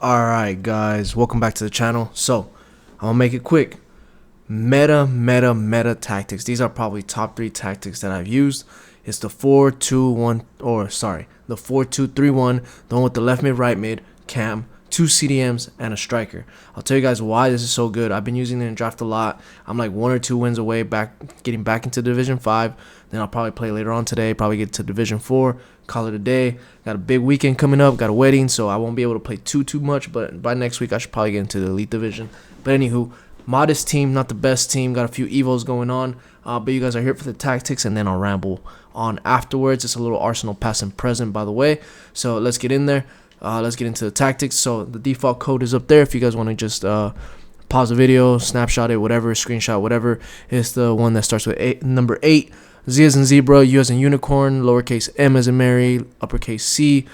Alright guys, welcome back to the channel. So, I'm gonna make it quick. Meta tactics. These are probably top 3 tactics that I've used. It's the 4-2-1, or sorry, the 4-2-3-1, the one with the left mid, right mid, cam, 2 CDMs, and a striker. I'll tell you guys why this is so good. I've been using it in draft a lot. I'm like 1 or 2 wins away getting back into Division 5. Then I'll probably play later on today, probably get to Division 4, call it a day. Got a big weekend coming up, got a wedding, so I won't be able to play too much, but by next week I should probably get into the Elite Division. But anywho, modest team, not the best team, got a few evos going on, but you guys are here for the tactics, and then I'll ramble on afterwards. It's a little Arsenal past and present, by the way, so let's get in there. Let's get into the tactics. So the default code is up there if you guys want to just pause the video, snapshot it, whatever, screenshot, whatever. It's the one that starts with number 8. Z as in zebra, U as in unicorn, lowercase m as in Mary, uppercase C,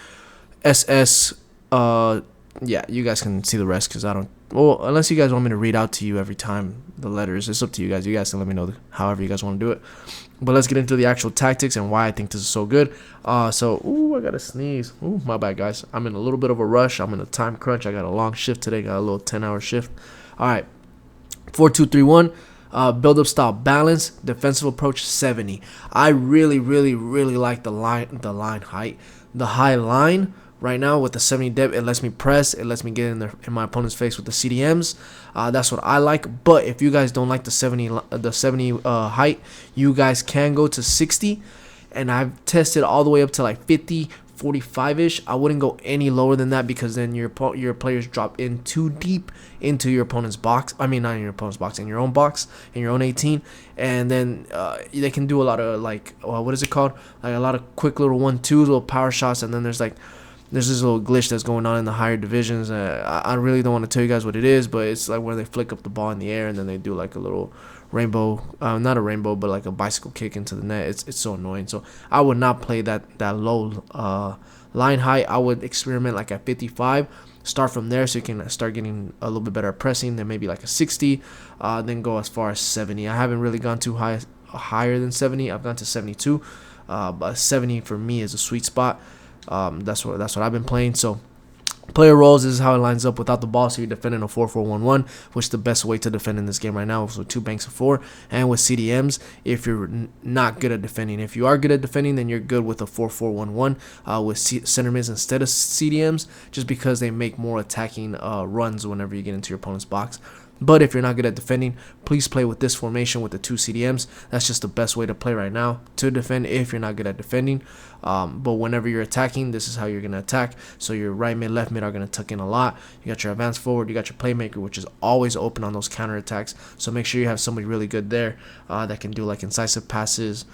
SS. Yeah, you guys can see the rest because I don't. Well, unless you guys want me to read out to you every time the letters, it's up to you guys. You guys can let me know however you guys want to do it. But let's get into the actual tactics and why I think this is so good. Ooh, I gotta sneeze. Ooh, my bad, guys. I'm in a little bit of a rush. I'm in a time crunch. I got a long shift today. Got a little 10-hour shift. All right, 4-2-3-1. Build up style balance, defensive approach 70. I really like the line height, the high line. Right now with the 70 depth, it lets me press, it lets me get in my opponent's face with the CDMs. That's what I like. But if you guys don't like the 70 height, you guys can go to 60, and I've tested all the way up to like 50, 45-ish. I wouldn't go any lower than that because then your players drop in too deep into your opponent's box. I mean, not in your opponent's box, in your own box, in your own 18, and then they can do a lot of like what is it called? Like a lot of quick little 1-2 little power shots, and then there's this little glitch that's going on in the higher divisions. I really don't want to tell you guys what it is, but it's like where they flick up the ball in the air and then they do like a little rainbow, not a rainbow, but like a bicycle kick into the net. It's so annoying. So I would not play that low line height. I would experiment like at 55. Start from there so you can start getting a little bit better at pressing. Then maybe like a 60. Then go as far as 70. I haven't really gone too higher than 70. I've gone to 72. But 70 for me is a sweet spot. That's what I've been playing. So player roles, this is how it lines up without the ball. So you're defending a 4-4-1-1, which is the best way to defend in this game right now. So 2 banks of 4, and with CDMs if you're not good at defending. If you are good at defending, then you're good with a 4-4-1-1 with center mids instead of CDMs, just because they make more attacking runs whenever you get into your opponent's box. But if you're not good at defending, please play with this formation with the 2 CDMs. That's just the best way to play right now to defend if you're not good at defending. But whenever you're attacking, this is how you're going to attack. So your right mid, left mid are going to tuck in a lot. You got your advanced forward, you got your playmaker, which is always open on those counter attacks. So make sure you have somebody really good there that can do like incisive passes,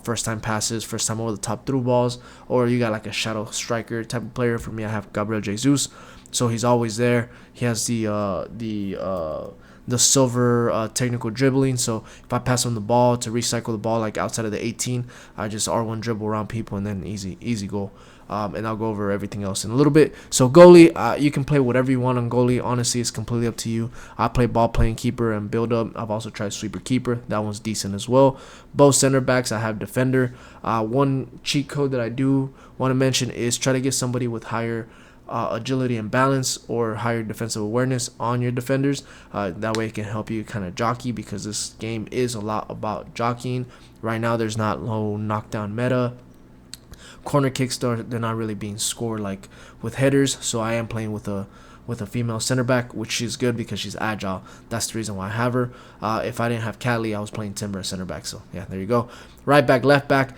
first time passes, first time over the top through balls, or you got like a shadow striker type of player. For me, I have Gabriel Jesus. So he's always there. He has the silver technical dribbling. So if I pass him the ball to recycle the ball like outside of the 18, I just R1 dribble around people and then easy goal. And I'll go over everything else in a little bit. So goalie, you can play whatever you want on goalie. Honestly, it's completely up to you. I play ball playing keeper and build up. I've also tried sweeper keeper. That one's decent as well. Both center backs, I have defender. One cheat code that I do want to mention is try to get somebody with higher agility and balance or higher defensive awareness on your defenders. That way it can help you kind of jockey, because this game is a lot about jockeying. Right now there's not low knockdown meta. Corner kicks, they're not really being scored like with headers, so I am playing with a female center back, which is good because she's agile. That's the reason why I have her. If I didn't have Cali, I was playing Timber at center back. So yeah, there you go. Right back, left back.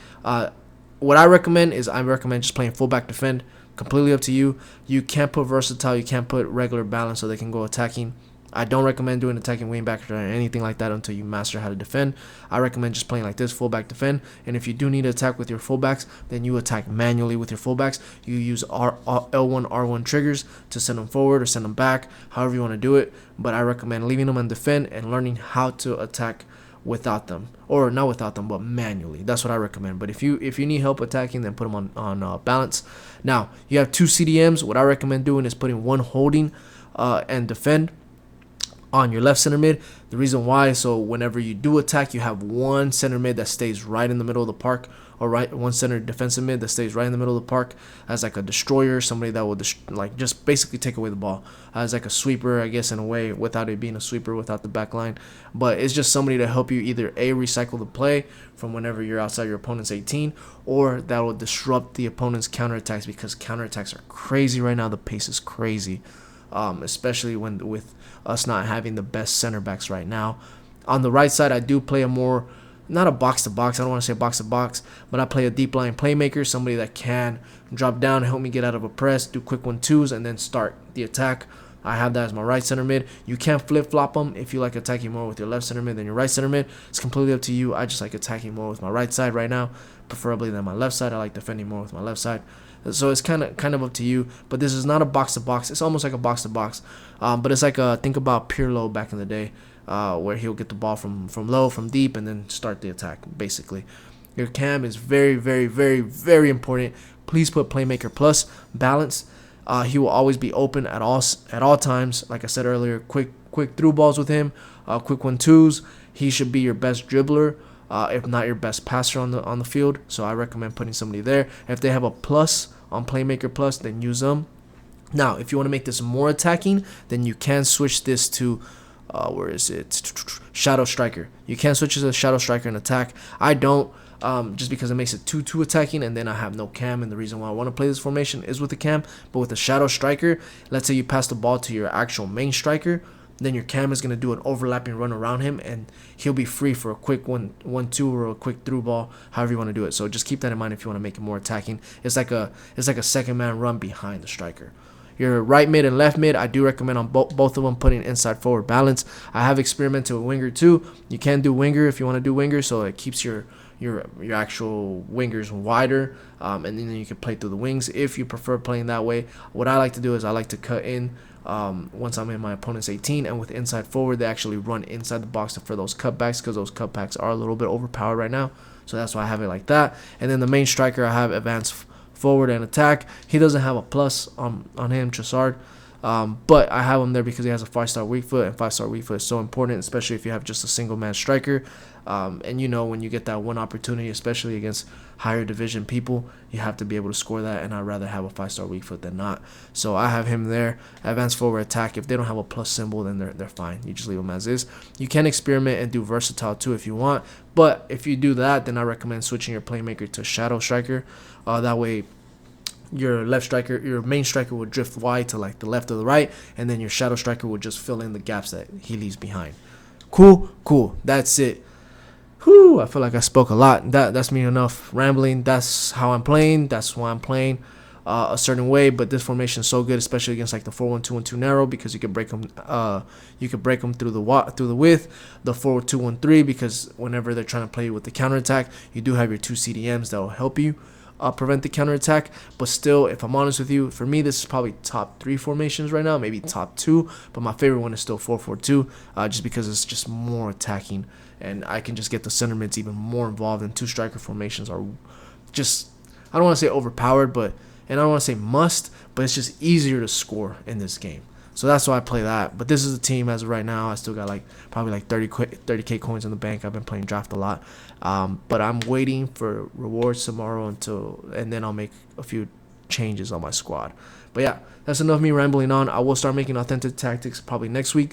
What I recommend is just playing fullback defend. Completely up to you. You can't put versatile, you can't put regular balance so they can go attacking. I don't recommend doing attacking wingback or anything like that until you master how to defend. I recommend just playing like this, fullback defend. And if you do need to attack with your fullbacks, then you attack manually with your fullbacks. You use L1, R1 triggers to send them forward or send them back, however you want to do it. But I recommend leaving them on defend and learning how to attack without them, or not without them, but manually. That's what I recommend. But if you need help attacking, then put them on balance. Now you have 2 CDMs. What I recommend doing is putting one holding and defend on your left center mid. The reason why, so whenever you do attack, you have one center mid that stays right in the middle of the park, or one center defensive mid that stays right in the middle of the park as like a destroyer, somebody that will like just basically take away the ball, as like a sweeper, I guess, in a way, without it being a sweeper, without the back line. But it's just somebody to help you either recycle the play from whenever you're outside your opponent's 18, or that will disrupt the opponent's counterattacks, because counterattacks are crazy right now. The pace is crazy. Especially with us not having the best center backs right now. On the right side, I do play not a box-to-box, I don't want to say box-to-box, but I play a deep line playmaker, somebody that can drop down, help me get out of a press, do quick 1-2s, and then start the attack. I have that as my right center mid. You can flip-flop them if you like attacking more with your left center mid than your right center mid. It's completely up to you. I just like attacking more with my right side right now, preferably than my left side. I like defending more with my left side. So it's kind of up to you, but this is not a box-to-box. It's almost like a box-to-box, but it's like think about Pirlo back in the day, where he'll get the ball from low, from deep, and then start the attack, basically. Your cam is very, very, very, very important. Please put playmaker plus balance. He will always be open at all times. Like I said earlier, quick through balls with him, quick 1-2s. He should be your best dribbler, if not your best passer on the field. So I recommend putting somebody there. If they have a plus on playmaker plus, then use them. Now, if you want to make this more attacking, then you can switch this to where is it? Shadow striker. You can switch it to shadow striker and attack. I don't, just because it makes it too attacking, and then I have no cam, and the reason why I want to play this formation is with the cam. But with the shadow striker, let's say you pass the ball to your actual main striker, then your cam is going to do an overlapping run around him, and he'll be free for a quick 1-2 or a quick through ball, however you want to do it. So just keep that in mind if you want to make it more attacking. It's like a second man run behind the striker. Your right mid and left mid, I do recommend on both of them putting inside forward balance. I have experimented with winger too. You can do winger if you want to do winger, so it keeps your actual wingers wider, and then you can play through the wings if you prefer playing that way. What I like to do is I like to cut in once I'm in my opponent's 18, and with inside forward, they actually run inside the box for those cutbacks, because those cutbacks are a little bit overpowered right now. So that's why I have it like that. And then the main striker, I have advanced forward and attack. He doesn't have a plus on him, Trossard, but I have him there because he has a 5-star weak foot, and 5-star weak foot is so important, especially if you have just a single man striker. And you know, when you get that one opportunity, especially against higher division people, you have to be able to score that, and I'd rather have a 5-star weak foot than not. So I have him there. Advanced forward attack. If they don't have a plus symbol, then they're fine. You just leave them as is. You can experiment and do versatile too if you want, but if you do that, then I recommend switching your playmaker to shadow striker. That way your left striker, your main striker, will drift wide to like the left or the right, and then your shadow striker will just fill in the gaps that he leaves behind. Cool. That's it. Whew, I feel like I spoke a lot. That's me enough rambling. That's how I'm playing. That's why I'm playing a certain way. But this formation is so good, especially against like the 4-1-2-1-2 narrow, because you can break them. You can break them through the width. The 4-2-1-3, because whenever they're trying to play with the counterattack, you do have your 2 CDMs that will help you prevent the counterattack. But still, if I'm honest with you, for me, this is probably top 3 formations right now, maybe top 2. But my favorite one is still 4-4-2, just because it's just more attacking, and I can just get the center mids even more involved. And 2 striker formations are just, I don't want to say overpowered, and I don't want to say must, but it's just easier to score in this game. So that's why I play that. But this is the team as of right now. I still got probably 30K coins in the bank. I've been playing draft a lot. But I'm waiting for rewards tomorrow and then I'll make a few changes on my squad. But yeah, that's enough of me rambling on. I will start making authentic tactics probably next week,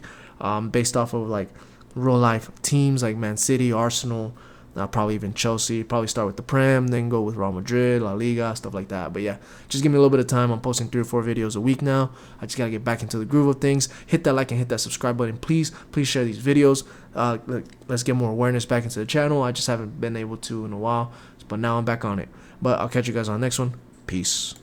based off of like real life teams like Man City, Arsenal, probably even Chelsea. Probably start with the Prem, then go with Real Madrid, La Liga, stuff like that. But yeah, just give me a little bit of time. I'm posting 3 or 4 videos a week now. I just got to get back into the groove of things. Hit that like and hit that subscribe button. Please share these videos. Let's get more awareness back into the channel. I just haven't been able to in a while, but now I'm back on it. But I'll catch you guys on the next one. Peace.